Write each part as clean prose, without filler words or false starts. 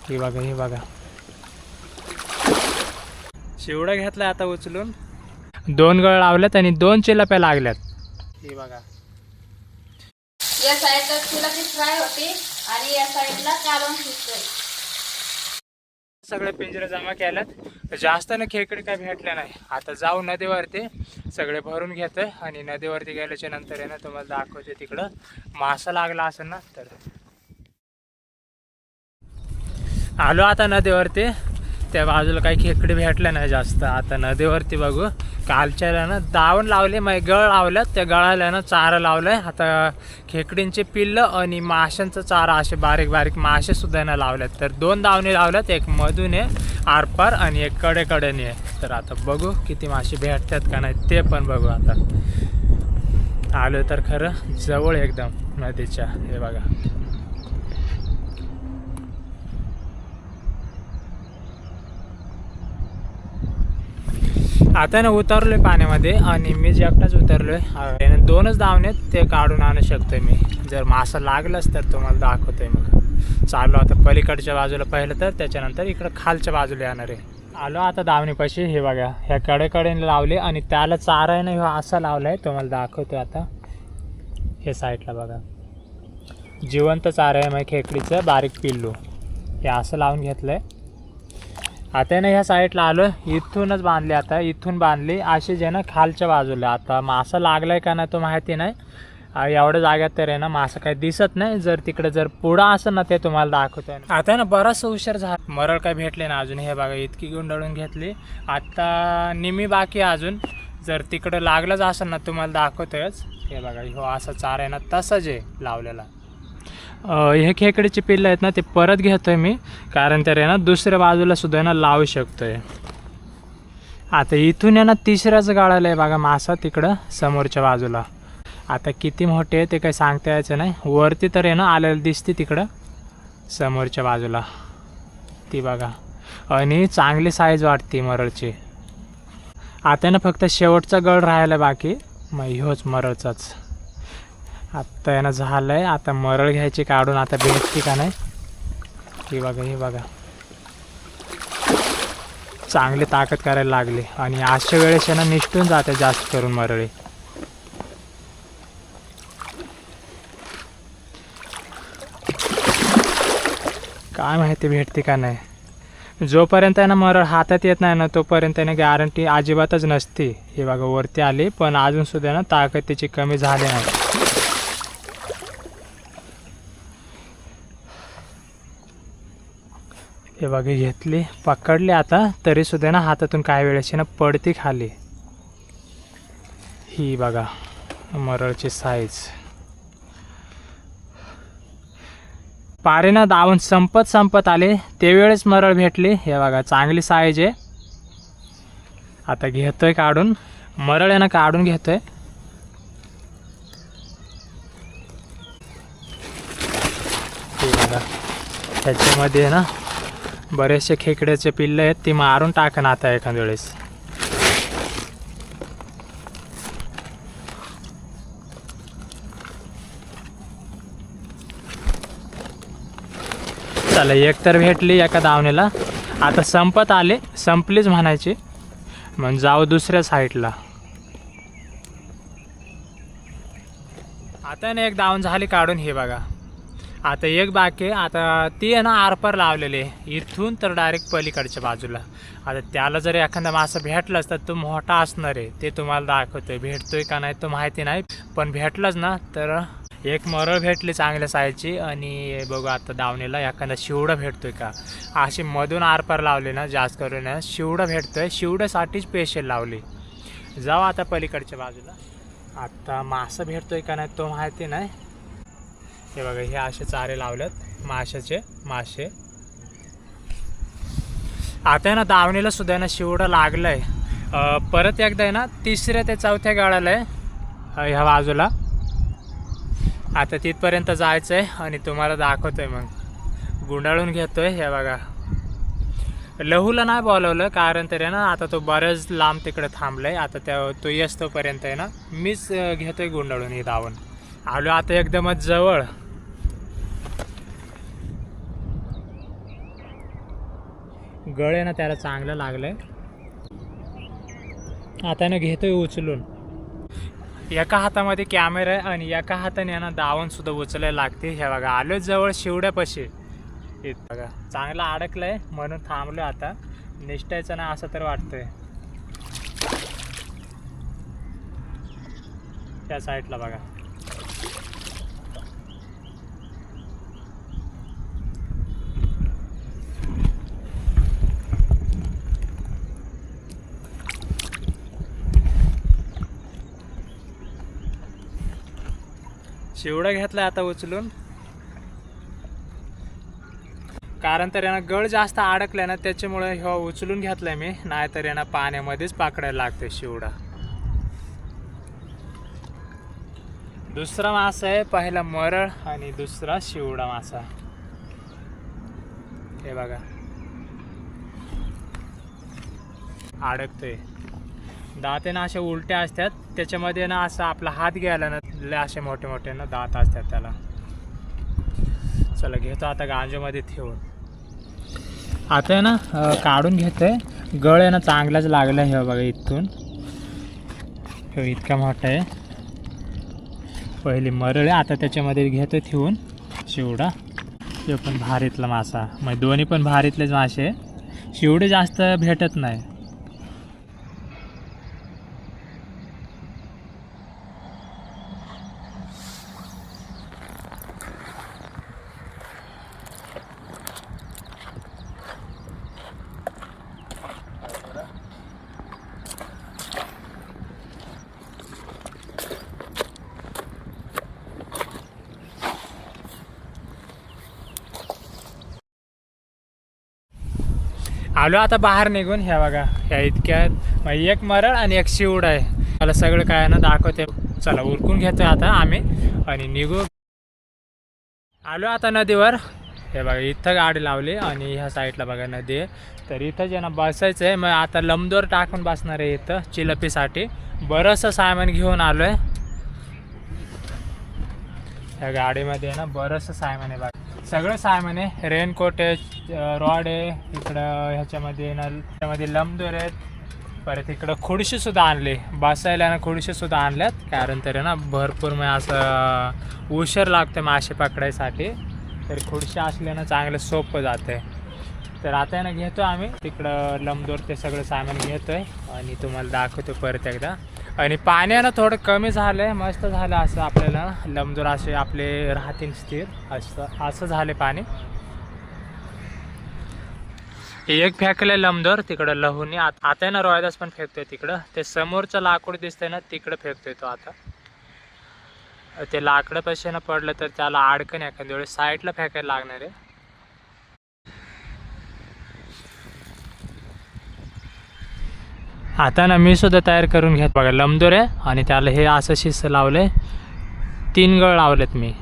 ही बघा, ही बघा शिवडा घेतलाय आता उचलून. 2 गळ लावल्यात आणि 2 चिलप्या लागल्यात. ही बघा या साईडला चिलपी फ्राय होती आणि या साईडला कालवण शिजतोय. सगळे पिंजरे जमा केल्यात. जास्त ना खेकडे काय भेटले नाही. आता जाऊ नदीवरती सगळे भरून घेतोय आणि नदीवरती गेल्याच्या नंतर आहे ना तुम्हाला दाखवते तिकडं मासा लागला असेल ना तर. आलो आता नदीवरती. त्या बाजूला काही खेकडे भेटले नाही जास्त. आता नदीवरती बघू. कालच्याला ना दावण लावले, मग गळ लावल्यात. त्या गळाला ना चारा लावलाय. आता खेकडींचे पिल्लं आणि माशांचा चारा असे बारीक बारीक मासे सुद्धा ना लावल्यात. तर 2 दावणे लावल्यात, एक मधून आहे आरपार आणि एक कडेकडेने आहे. तर आता बघू किती मासे भेटतात का नाही ते पण बघू. आता आलो तर खरं जवळ एकदम नदीच्या. हे बघा आता ना उतरलोय पाण्यामध्ये आणि मी जे एकटाच उतरलोय. 2च दावणेत ते काढून आणू शकतोय मी. जर मासा लागलाच तर तुम्हाला दाखवतोय. मग चाललो आता पलीकडच्या बाजूला पहिलं तर त्याच्यानंतर इकडं खालच्या बाजूला येणार आहे. आलो आता दावणीपाशी. हे बघा ह्या कडेकडेने लावले आणि त्याला चारा आहे ना ह्यो असा लावलाय. तुम्हाला दाखवतोय आता. हे साईडला बघा जिवंत चारा आहे मग खेकडीचं बारीक पिल्लू. हे असं लावून घेतलंय. आता ना ह्या साईडला आलो. इथूनच बांधले. आता इथून बांधली अशी जे ना खालच्या बाजूला. आता मासा लागलाय का नाही तो माहिती नाही. एवढ्या जाग्यात तर आहे ना मासा काही दिसत नाही. जर तिकडे जर पुढं असेल ना ते तुम्हाला दाखवतोय. आता ना बराच उशीर झाला. मरळ काय भेटले ना अजून. हे बघा इतकी गुंडाळून घेतली. आता निमी बाकी अजून. जर तिकडं लागलंच असेल ना तुम्हाला दाखवतोयच. हे बघा हो असा चारा आहे ना तसंच आहे लावलेला. हे खेकडीचे पिल्लं आहेत ना ते परत घेतोय मी. कारण तर आहे ना दुसऱ्या बाजूला सुद्धा ना लावू शकतोय. आता इथून आहे ना 3ऱ्याच गाळाला आहे बघा मासा तिकडं समोरच्या बाजूला. आता किती मोठे आहे ते काही सांगता यायचं नाही. वरती तर आहे ना आलेलं दिसते तिकडं समोरच्या बाजूला. ती बघा आणि चांगली साईज वाटते मरळची. आता ना फक्त शेवटचा गळ राहायला बाकी. मग ह्योच मरळचाच. आत्ता यानं झालं आहे. आता मरळ घ्यायची काढून. आता भेटते का नाही. ही बघा, ही बघा चांगली ताकद करायला लागली. आणि अशा वेळेस यांना निष्ठून जाते जास्त करून मरळी. काय माहिती भेटते का नाही. जोपर्यंत आहे ना मरळ हातात येत नाही ना तोपर्यंत त्याने गॅरंटी अजिबातच नसती. हे बघा वरती आली पण अजूनसुद्धा ना ताकद त्याची कमी झाली नाही. हे बघा घेतली पकडली. आता तरीसुद्धा ना हातातून काही वेळेस ना पडती खाली. ही बघा मरळची साईज. पारे ना दावण संपत आले त्यावेळेस मरळ भेटली. हे बघा चांगली साईज आहे. आता घेतोय काढून. मरळ आहे ना काढून घेतोय. हे बघा त्याच्यामध्ये ना बरेचसे खेकड्याचे पिल्ले आहेत. ती मारून टाकन आता एखाद्या वेळेस. चला एक तर भेटली एका दावणीला. आता संपत आले. संपलीच म्हणायची. मग जाऊ दुसऱ्या साईडला. आता ना एक दावण झाली काढून. हे बघा आता एक बाकी. आता ती आहे ना आरपार लावलेली आहे इथून तर डायरेक्ट पलीकडच्या बाजूला. आता त्याला जर एखादा मासा भेटलाच तर तो मोठा असणार आहे. ते तुम्हाला दाखवतोय. भेटतोय का नाही तो माहिती नाही पण भेटलाच ना तर एक मरळ भेटली चांगल्या साईजची. आणि बघू आता दावणीला एखादा शिवडा भेटतोय का. अशी मधून आरपार लावले ना जास्त करून शिवडा भेटतोय. शिवड्यासाठी स्पेशल लावली. जाऊ आता पलीकडच्या बाजूला. आता मासा भेटतोय का नाही तो माहिती नाही. हे बघा हे असे चारे लावलेत माशाचे मासे. आता आहे ना दावणीला सुद्धा ना शिवडा लागलाय. परत एकदा आहे ना 3ऱ्या ते 4थ्या गाळाला आहे ह्या बाजूला. आता तिथपर्यंत जायचं आहे आणि तुम्हाला दाखवतोय. मग गुंडाळून घेतोय. हे बघा लहूला नाही बोलवलं कारण तरी ना आता तो बऱ्याच लांब तिकडे थांबलाय. आता तो येतोपर्यंत आहे ना मीच घेतोय गुंडाळून ही दावण. आलो आता एकदमच जवळ. गळ आहे ना त्याला चांगलं लागलंय. आता ना घेतोय उचलून. एका हातामध्ये कॅमेरा आहे आणि एका हाताने ना दावण सुद्धा उचलायला लागते. हे बघा आलोय जवळ शिवड्यापाशी. हे बघा चांगलं अडकलंय म्हणून थांबलोय. आता निष्ठायचं ना असं तर वाटतंय. त्या साईडला बघा. शिवडा घेतलाय आता उचलून. कारण तर यांना गळ जास्त अडकलाय ना त्याच्यामुळे हे उचलून घेतलाय मी. नाहीतर यांना पाण्यामध्येच पकडायला लागते शिवडा. दुसरा मासा आहे. पहिला मरळ आणि दुसरा शिवडा मासा. हे बघा अडकतोय. दात ना असे उलट्या असतात. त्याच्यामध्ये ना असं आपला हात घ्यायला ना असे मोठे मोठे ना दात असतात त्याला. चला घेतो आता गांजामध्ये ठेवून. आता ना काढून घेतोय. गळ आहे ना चांगलाच लागला. हे बघा इथून हे इतका मोठा आहे. पहिली मरळ आहे. आता त्याच्यामध्ये घेतोय ठेवून शिवडा. ते पण भारीतला मासा. म्हणजे दोन्ही पण भारीतलेच मासे. शिवडे जास्त भेटत नाही. आलो आता बाहेर निघून. ह्या बघा ह्या इतक्यात एक मरळ आणि एक शिवड आहे. मला सगळं काय ना दाखवते. चला उरकून घेतोय आता आम्ही आणि निघू. आलो आता नदीवर. हे बघा इथं गाडी लावली आणि ह्या साईडला बघा नदी आहे. तर इथं जे ना बसायचं आहे. मग आता लंबदोर टाकून बसणार आहे इथं चिलपीसाठी. बरंचसं सामान घेऊन आलो आहे. ह्या गाडीमध्ये ना बरंचसं सामान आहे बघा. सगळं सामान आहे. रेनकोट आहे, रॉड आहे. इकडं ह्याच्यामध्ये ना त्यामध्ये लंबदोर आहेत. परत इकडं खुर्शीसुद्धा आणली. बसायला ना खुर्शीसुद्धा आणल्यात. कारण तर ना भरपूर मग असं उशीर लागतो मासे पकडायसाठी. तर खुर्शी असल्यानं चांगलं सोपं जातं. तर आता ना घेतो आम्ही तिकडं लंबदोर ते सगळं सामान घेतो आहे आणि तुम्हाला दाखवतो परत एकदा. आणि पाण्यानं थोडं कमी झालं आहे. मस्त झालं असं आपल्याला. लंबदोर असे आपले राहतील स्थिर असं झाले पाणी. एक फेकले लंबदोर तिकडं लहुनी. आता ना रोयदास पण फेकतोय तिकडं. ते समोरचं लाकूड दिसतंय ना तिकडं फेकतोय तो आता. ते लाकडं पैसे ना पडलं तर त्याला अडकण एखाद्या वेळेस साईडला फेकायला लागणार आहे. आता ना मी सुद्धा तयार करून घेत बघा. लंबदोर आहे आणि त्याला हे असं शिस्त लावलंय. 3 गळ लावलेत मी.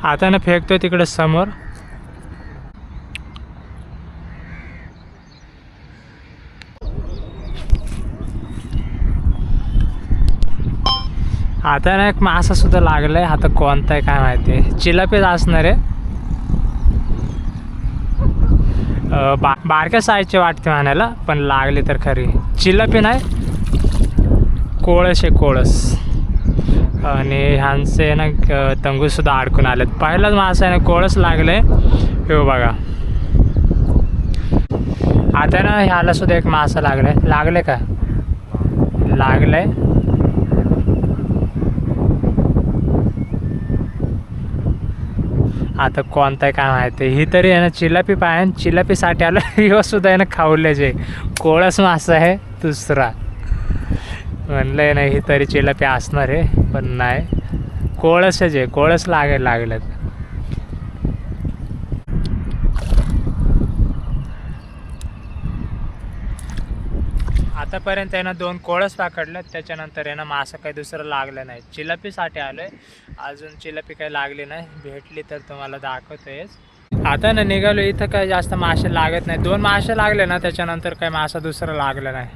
आता ना फेकतोय तिकडे समोर. आता ना एक मासा सुद्धा लागलाय. आता कोणता आहे काय माहिती. चिलापीच असणार आहे. बारक्या साईजचे वाटते म्हणायला पण लागले तर खरी. चिलापी नाही कोळस आहे कोळस. आणि ह्यांचे ना तंगूसुद्धा अडकून आलेत. पहिलाच मासा आहे ना कोळस लागले. हे बघा. आता ना ह्याला सुद्धा एक मासा लागले का लागलंय. आता कोणता आहे काय माहिती. ही तरी आहे ना चिलापी पाय. चिलापीसाठी आलं. ह्यो सुद्धा आहे ना खावल्याचे कोळस मासा आहे दुसरा. म्हणलंय ना ही तरी चिलापी असणार आहे पण नाही कोळसच आहे. कोळस लागायला लागलेत. आतापर्यंत आहे ना 2 कोळस पकडले, त्याच्यानंतर आहे ना मासं काही दुसरं लागलं नाही. चिलपीसाठी आलोय, अजून चिलपी काही लागली नाही. भेटली तर तुम्हाला दाखवतोयच. आता ना निघालो, इथं काही जास्त मासे लागत नाही. 2 मासे लागले ना त्याच्यानंतर काही मासा दुसरं लागलं नाही.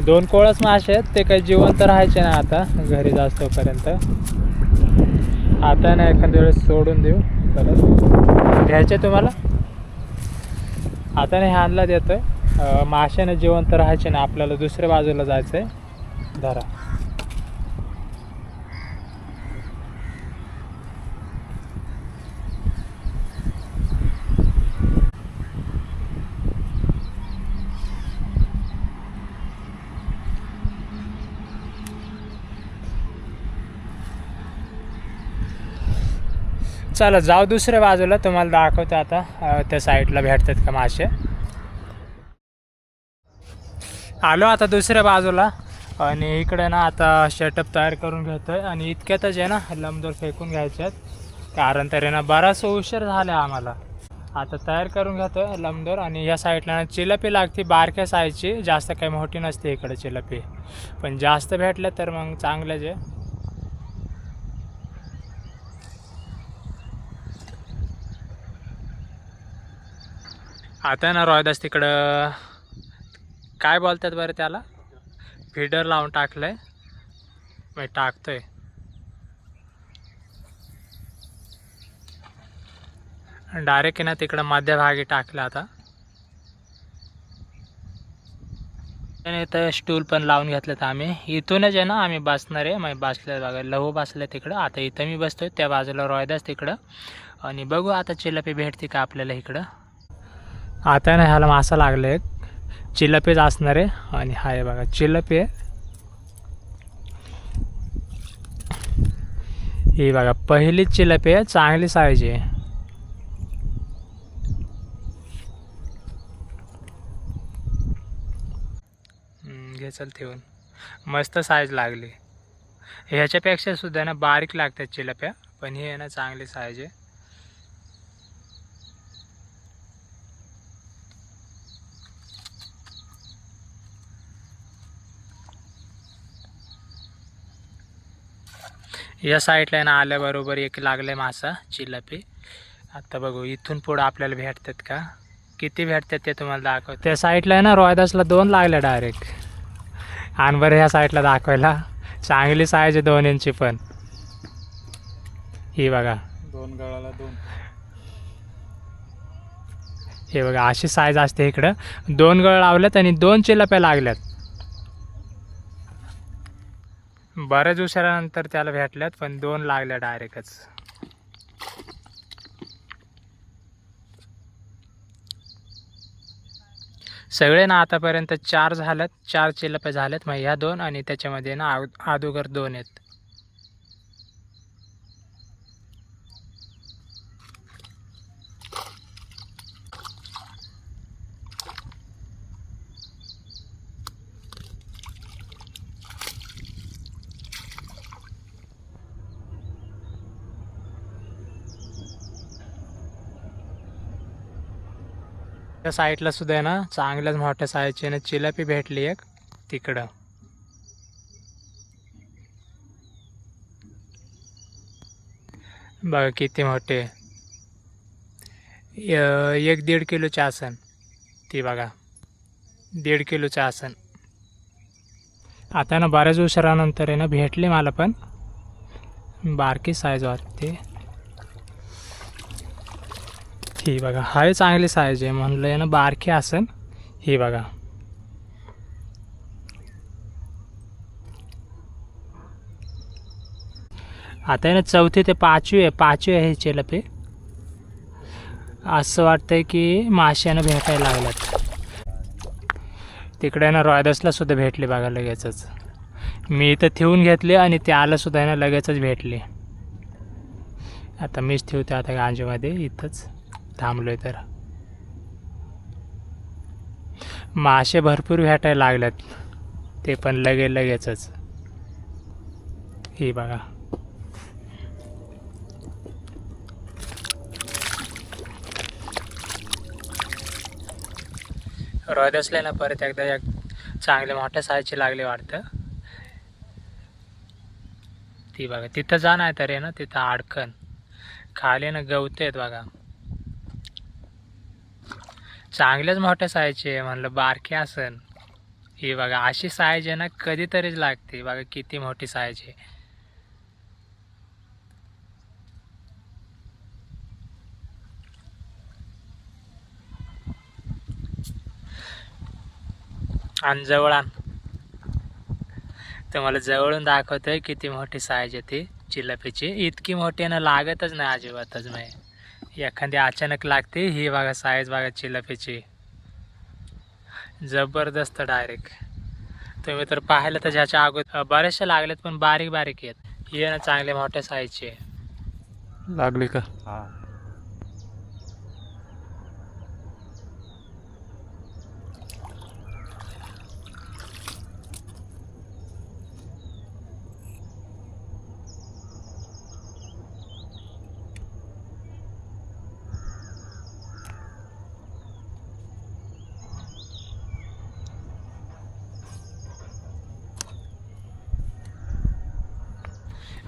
2 कोळस मासे आहेत, ते काही जिवंत राहायचे ना आता घरी जास्तोपर्यंत. आता ना एखाद्या वेळेस सोडून देऊ परत. घ्यायचे तुम्हाला? आता नाही हाणला देतोय. माशाने जिवंत राहायचे ना, आपल्याला दुसऱ्या बाजूला जायचं आहे. धरा. चला जाऊ दुसऱ्या बाजूला, तुम्हाला दाखवतो आता त्या साईडला भेटतात का मासे. आलो आता दुसऱ्या बाजूला आणि इकडे ना आता शटअप तयार करून घेतोय आणि इतक्यातच आहे ना लंबदोर फेकून घ्यायचे आहेत, कारण तरी ना बराच उशीर झाला आम्हाला. आता तयार करून घेतोय लंबदोर. आणि या साईडला ना चिलपी लागते बारक्या साईजची, जास्त काही मोठी नसते इकडे चिलपी, पण जास्त भेटले तर मग चांगलेच आहे. आता ना रोहिदास तिकडं काय बोलतात बरं त्याला, फीडर लावून टाकलंय, मी टाकतोय. डायरेक्ट ना तिकडं मध्यभागी टाकलं. आता इथं स्टूल पण लावून घेतलं तर आम्ही इथूनच आहे ना आम्ही बसणार आहे. मग बसले बघा, लहू बसले तिकडं. आता इथं मी बसतोय, त्या बाजूला रोहिदास तिकडं. आणि बघू आता चिलपी भेटते का आपल्याला इकडं. आता ना ह्याला मासा लागला एक, चिलपीच असणार आहे. आणि हाय बघा चिलपी आहे ही बघा, पहिलीच चिलपी आहे, चांगली साईज आहे. घे चल ठेवून, मस्त साईज लागली. ह्याच्यापेक्षा सुद्धा ना बारीक लागतात चिलप्या, पण ही आहे ना चांगली साईज आहे. या साईडला ना आल्याबरोबर एक लागले मासा चिलपी. आता बघू इथून पुढं आपल्याला भेटतात का, किती भेटतात ते तुम्हाला दाखवतो. त्या साईडला आहे ना रोहिदासला 2 लागले डायरेक्ट. आणि बरं ह्या साईडला दाखवायला चांगली साईज आहे 2 इंची पण. ही बघा 2 गळाला 2. हे बघा अशी साईज असते इकडं. 2 गळ लावल्यात आणि 2 चिलप्या लागल्यात. बऱ्याच उशिरानंतर त्याला भेटल्यात, पण 2 लागल्या डायरेक्टच. सगळे ना आतापर्यंत 4 झाल्यात, 4 चिलप्या झाल्यात. मग ह्या 2 आणि त्याच्यामध्ये ना अगोदर 2 आहेत. त्या साईडला सुद्धा आहे ना चांगल्याच मोठ्या साईजची ना चिलपी भेटली एक तिकडं. बघा किती मोठे, 1-1.5 किलोचे आसन. ती बघा 1.5 किलोचे आसन. आता ना बऱ्याच उशिरानंतर आहे ना भेटली मला, पण बारकी साईज वाटते. ही बघा हाय चांगली साईज आहे, म्हणलं आहे ना बारकी असन. ही बघा आता आहे ना 4थी ते 5वी आहे ही चिलपी. असं वाटतंय की माश्यानं भेटायला लागल्यात. तिकडे ना रोहिदासला सुद्धा भेटली बघा लगेचच. मी इथं ठेवून घेतली आणि त्याला सुद्धा आहे ना लगेचच भेटली. आता मीच ठेवते आता गांजीमध्ये, इथंच थांबलोय. तर मासे भरपूर भेटायला लागल्यात, ते पण लगेचच. ही बघा रोहिदासला ना परत एकदा एक चांगले मोठ्या साईजची लागली वाटतं. ती बघा तिथं जा नाही तर आहे ना तिथं अडकन खाली ना गवते आहेत बघा. चांगल्याच मोठ्या साईजची आहे म्हणलं बारकी असन. ही बघा अशी साईज आहे ना कधीतरीच लागते. बघा किती मोठी साईज आहे. आणि जवळ आण तुम्हाला जवळून दाखवतोय किती मोठी साईज आहे ती चिलपीची. इतकी मोठी ना लागतच नाही अजिबातच नाही. एखादी अचानक लागते. ही बघा साईज बघा चिलपीची जबरदस्त डायरेक्ट. तुम्ही तर पाहिलं तर ह्याच्या अगोदर बरेचसे लागलेत पण बारीक बारीक आहेत. ही ना चांगले मोठ्या साईजची लागली का? हा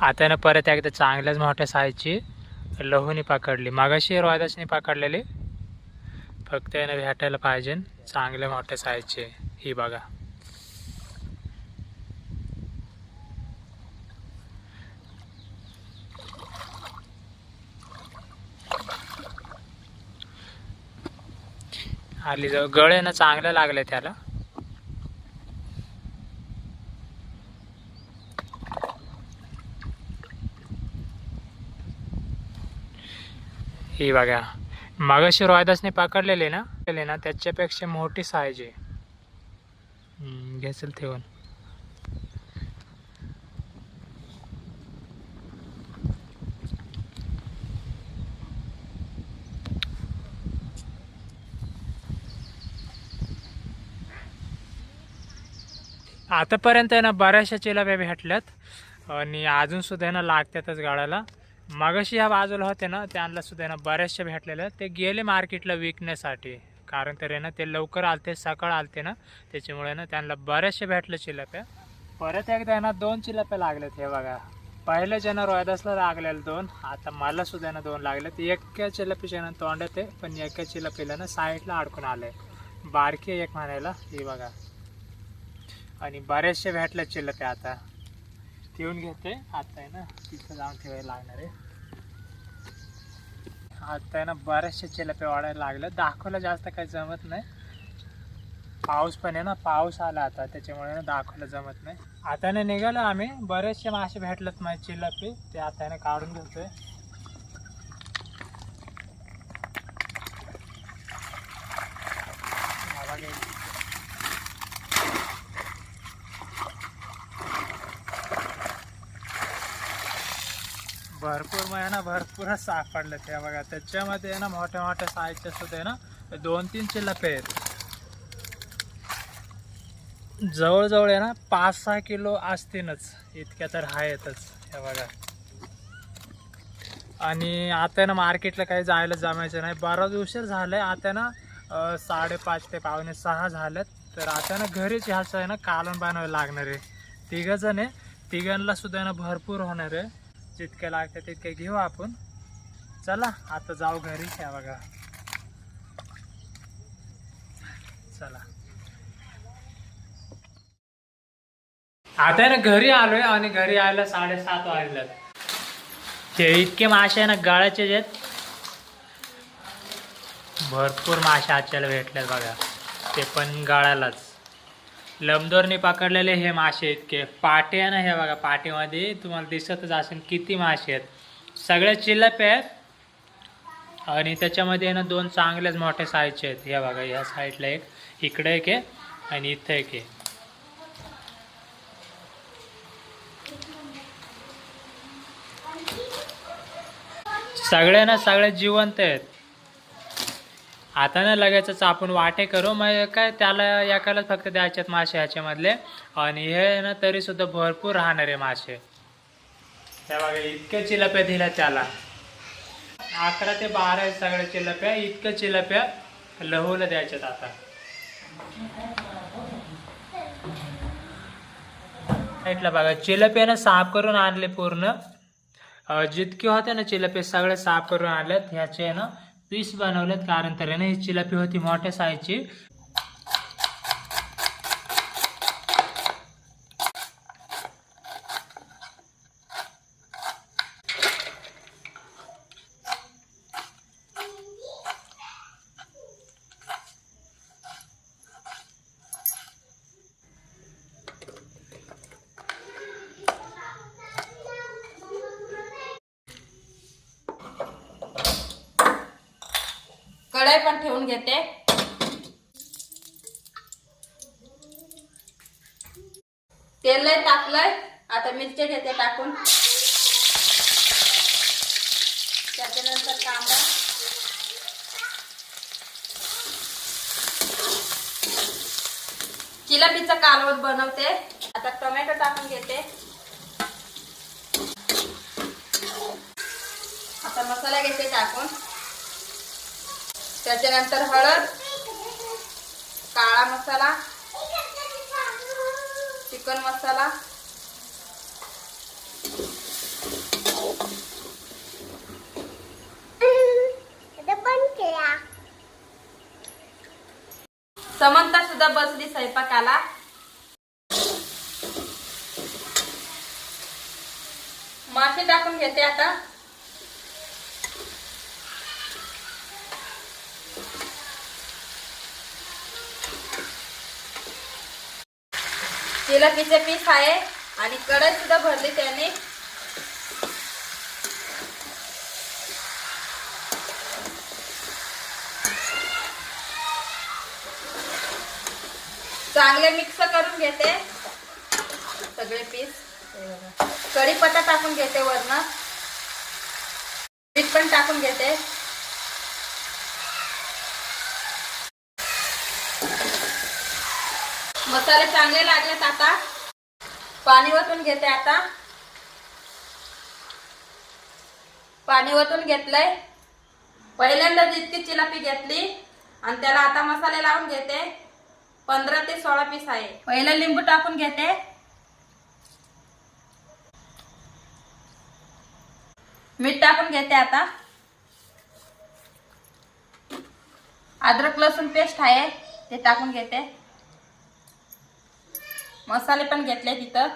आता ना परत एकदा चांगल्याच मोठ्या साईजची लहूनी पकडली. मागाशी रोहिदासनी पकडलेली. फक्त यानं भेटायला पाहिजे चांगल्या मोठ्या साईजची. ही बघा आली जवळ. गळे ना चांगले लागले त्याला. ही बघा मगाशी रोहिदासने पकडलेले ना त्याच्यापेक्षा मोठी साईज आहे. घेसेल ठेवून. आतापर्यंत आहे ना बऱ्याचशा चिलाप्या भेटल्यात आणि अजून सुद्धा ना लागतातच गाळाला. मगाशी ह्या बाजूला होते ना त्यांना सुद्धा ना बऱ्याचशा भेटलेल्या. ते गेले मार्केटला विकण्यासाठी. कारण तर आहे ना ते लवकर आलते सकाळ आलते ना त्याच्यामुळे ना त्यांना बऱ्याचशा भेटल्या चिलाप्या. परत एकदा आहे ना 2 चिलाप्या लागल्यात. हे बघा पहिल्या ज्यांना रोहिदासला लागलेलं 2. आता मला सुद्धा ना 2 लागलेत. एका चिलापीच्या ना तोंडात आहे पण एका चिलापीला ना साईडला अडकून आलंय. बारकी एक म्हणायला. ही बघा आणि बऱ्याचशा भेटल्या चिलाप्या. आता ठेवून घेते. आता आहे ना तिथं जाऊन ठेवायला लागणार आहे. आता आहे ना बऱ्याचशा चिलाप्या वाढायला लागल्या. दाखवायला जास्त काही जमत नाही. पाऊस पण आहे ना पाऊस आला आता त्याच्यामुळे ना दाखवायला जमत नाही. आता ना निघालो आम्ही. बरेचसे मासे भेटलेत माझे चिलापी. ते आता आहे ना काढून घेतोय. भरपूर म्हणजे ना भरपूरच सापडलं. ते बघा त्याच्यामध्ये आहे ना मोठ्या मोठ्या साईजच्या सुद्धा आहे ना 2-3 चिलापे आहेत. जवळजवळ आहे ना 5-6 किलो असतीलच. इतक्या तर आहेतच. हे बघा आणि आता ना मार्केटला काही जायला जमायचं नाही. बराच उशीर झालाय. आता ना 5:30 ते 5:45 झालेत. तर आता ना घरीच ह्याचं आहे ना कालवण बनवायला लागणार आहे. 3 जण आहे. 3घांना सुद्धा ना भरपूर होणार आहे. जितके लागते तितके घेऊ आपण. चला आता जाऊ घरी. ह्या बघा चला आता ना घरी आलोय आणि घरी यायला 7:30 वाजल्यात. ते इतके मासे आहे ना गाळाचे आहेत. भरपूर मासे आजच्याला भेटल्यात बघा. ते पण गाळालाच लंबदोरने पकडलेले हे मासे. इतके पाटे आहे ना. हे बघा पाटीमध्ये तुम्हाला दिसतच असेल किती मासे आहेत. सगळ्या चिलाप्या आहेत आणि त्याच्यामध्ये ना 2 चांगल्याच मोठ्या साईजचे आहेत. हे बघा ह्या साईडला एक, इकडे एक आहे आणि इथं एक आहे. सगळे जिवंत आहेत. आता ना लगेचच आपण वाटे करू. मग काय त्याला एकालाच फक्त द्यायच्यात मासे ह्याच्यामधले. आणि हे ना तरी सुद्धा भरपूर राहणारे मासे. त्या बघा इतक्या चिलाप्या दिल्या त्याला. 11 ते 12 आहेत सगळ्या चिलाप्या. इतक्या चिलाप्या लहूला द्यायच्यात आता. साईडला बघा चिलप्यानं साफ करून आणले पूर्ण. जितके होते ना चिलपे सगळे साफ करून आणलेत. ह्याचे ना पीस बनवलेत कारण तर ना ही चिलपी होती मोठ्या साईजची. कढई पण ठेवून घेते. तेल लय टाकलंय. आता मिरची घेते टाकून. त्याच्यानंतर कांदा, चिलापीचं कालवण बनवते. आता टोमॅटो टाकून घेते. आता मसाला घेते टाकून. त्याच्यानंतर हळद, काळा मसाला, चिकन मसाला, समंता सुद्धा बसली स्वयंपाकाला. मासे टाकून घेते आता. चिलपीचे पीस आहे आणि कढई सुद्धा भरली त्याने. चांगले मिक्स करून घेते सगळे पीस. कढीपत्ता टाकून घेते वरनं. मीठ पण टाकून घेते. मसाले चांगले लागलेत. आता पाणी ओतून घेते. आता पाणी ओतून घेतलंय. पहिल्यांदा जितकी चिलापी घेतली आणि त्याला आता मसाले लावून घेते. 15 ते 16 पीस आहे. पहिलं लिंबू टाकून घेते. मीठ टाकून घेते. आता अद्रक लसूण पेस्ट आहे ते टाकून घेते. मसाले पण घेतले तिथं.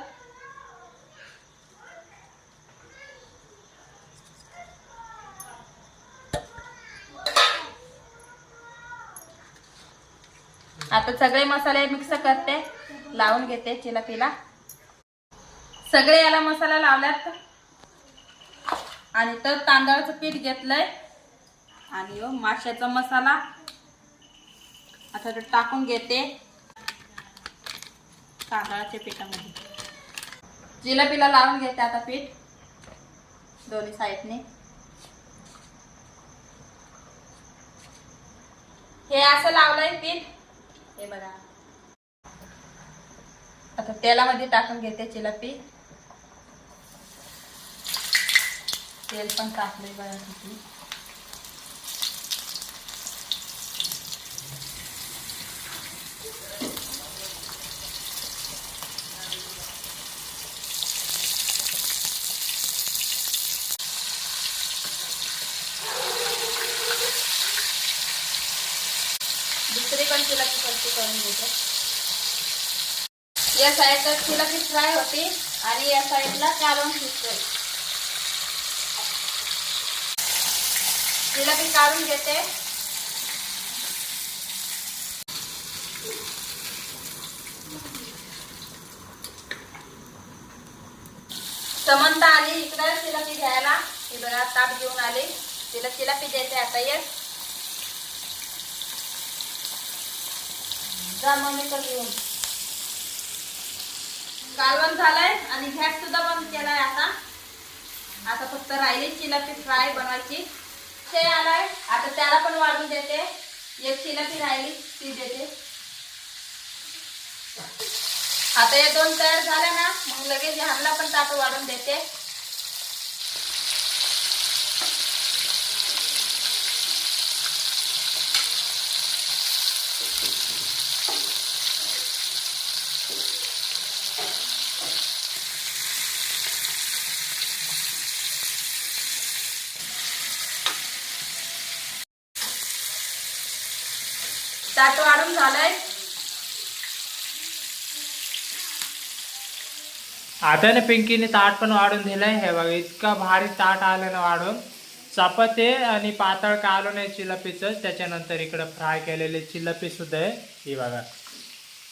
आता सगळे मसाले मिक्स करते. लावून घेते चिलापीला. सगळे याला मसाला लावल्यात. आणि तर तांदळाचं पीठ घेतलंय आणि माशाचा मसाला आता तो टाकून घेते तांदळाच्या पिठामध्ये. जिलेबीला लावून घेते आता पीठ दोन्ही साईडने. हे असं लावलंय पीठ. हे बघा. आता तेलामध्ये टाकून घेते जिलेबी. तेल पण टाकले बघा किती. दुसरी पण चिलापी पलटी करून घेते. या साईडला चिलापी फ्राय होती आणि या साईडला कालवण शिजतोय. चिलापी काढून घेते. समंता आली इकडे चिलापी घ्यायला. हे बघा ताट घेऊन आली. तिला चिलापी द्यायचे आता. येस जा मम्मी तर घेऊन. कालवण झालंय आणि गॅस सुद्धा बंद केलाय. आता फक्त राहिली चिलापी फ्राय बनवायची. ते आलाय आता त्याला पण वाढून देते. एक चिलापी राहिली ती देते. आता या दोन तयार झाल्या ना मग लगेच ह्यांना पण ताट वाढून देते. ताट वाढून झालंय. आता ना पिंकीने ताट पण वाढून दिलंय. हे बघा इतका भारी ताट आलं ना वाढून. चपाती आणि पातळ कालून आहे चिलपीच. त्याच्यानंतर इकडं फ्राय केलेले चिलपी सुद्धा आहे ही बघा.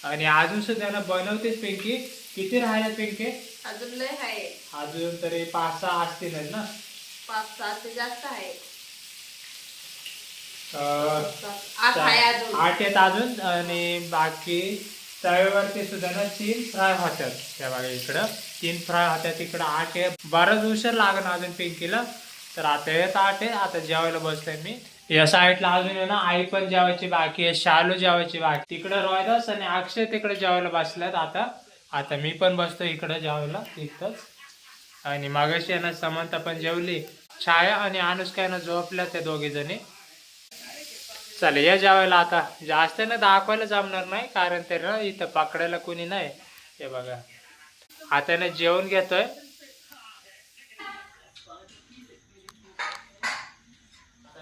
आणि अजून सुद्धा ना बनवतेच पिंकी. किती राहिले पिंकी? अजून लय आहे. अजून तरी 5-6 असतील ना. 5-6 ते जास्त आहे. 8 आहे अजून. आहेत अजून. आणि बाकी तव्यावरती सुद्धा ना 3 फ्राय होत्यात. त्या बघा इकडं 3 फ्राय होत्यात. इकडं 8 आहे. बराच उशीर लागणार अजून पिंकीला. तर आता येत 8 आहे. आता जेवायला बसलोय मी. या साईडला अजून आहे ना आई पण जेवायची बाकी आहे. शालू जेवायची बाकी. तिकडं रोहिदास आणि अक्षय तिकडे जेवायला बसल्यात. आता मी पण बसतो इकडे जेवायला इथंच. आणि मागाशी आहे ना समंता पण जेवली. छाया आणि अनुष्का झोपल्या त्या दोघी जणी. चला या जेवायला. आता जास्त ना दाखवायला जमणार नाही कारण ते ना इथं पकडायला कोणी नाही. हे बघा आता ना जेवण घेतोय.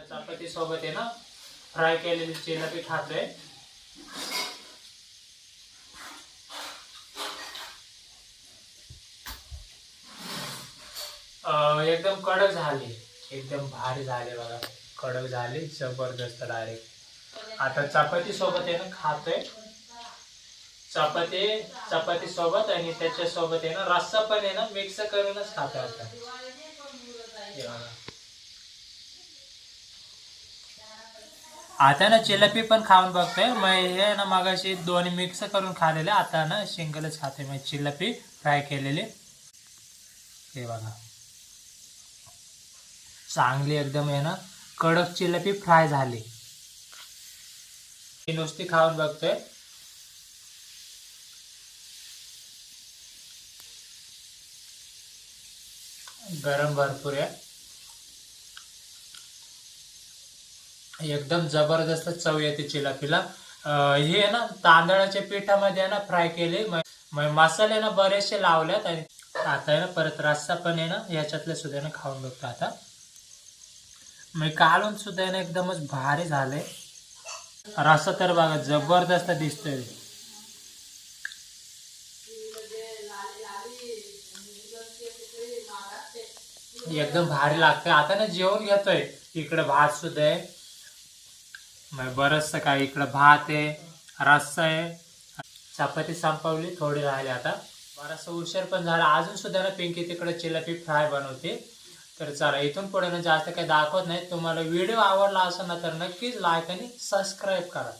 चपाती सोबत आहे ना फ्राय केलेली चिलपी खातोय. एकदम कडक झाली. एकदम भारी झाले बघा. कडक झाली जबरदस्त डायरेक्ट. आता चपाती सोबत आहे ना खातोय. चपाती सोबत आणि त्याच्या सोबत आहे ना रस्सा पण आहे ना मिक्स करूनच खातोय आता. आता ना चिलपी पण खाऊन बघतोय. मग हे ना मगाशी दोन्ही मिक्स करून खाल्लेले. आता ना सिंगलच खातोय मग चिलपी फ्राय केलेली. हे बघा चांगली एकदम आहे ना कडक चिलपी फ्राय झाली. नुसती खाऊन बघतोय. गरम भरपूर आहे. एकदम जबरदस्त चव येते चिलपीला. हे आहे ना तांदळाच्या पिठामध्ये ना फ्राय केले. मसाले ना बरेचसे लावल्यात. आणि आता आहे ना परत रस्सा पण आहे ना याच्यातले सुद्धा ना खाऊन बघतो आता. मग कालून सुद्धा ना एकदमच भारी झाले. रस्सा तर बघा जबरदस्त दिसतोय. एकदम भारी लागतंय. आता ना जेवण घेतोय. इकडे भात सुद्धा आहे. मग बरंचस काय इकडं भात आहे रस्सा आहे. चपाती संपवली थोडी राहिली. आता बराचसा उशीर पण झाला. अजून सुद्धा ना पिंकी तिकडे चिलपी फ्राय बनवते. तर चला इथून पुढे ना जास्त काही दाखवत नाही. तुम्हाला व्हिडिओ आवडला असेल ना तर नक्कीच लाईक आणि सबस्क्राईब करा.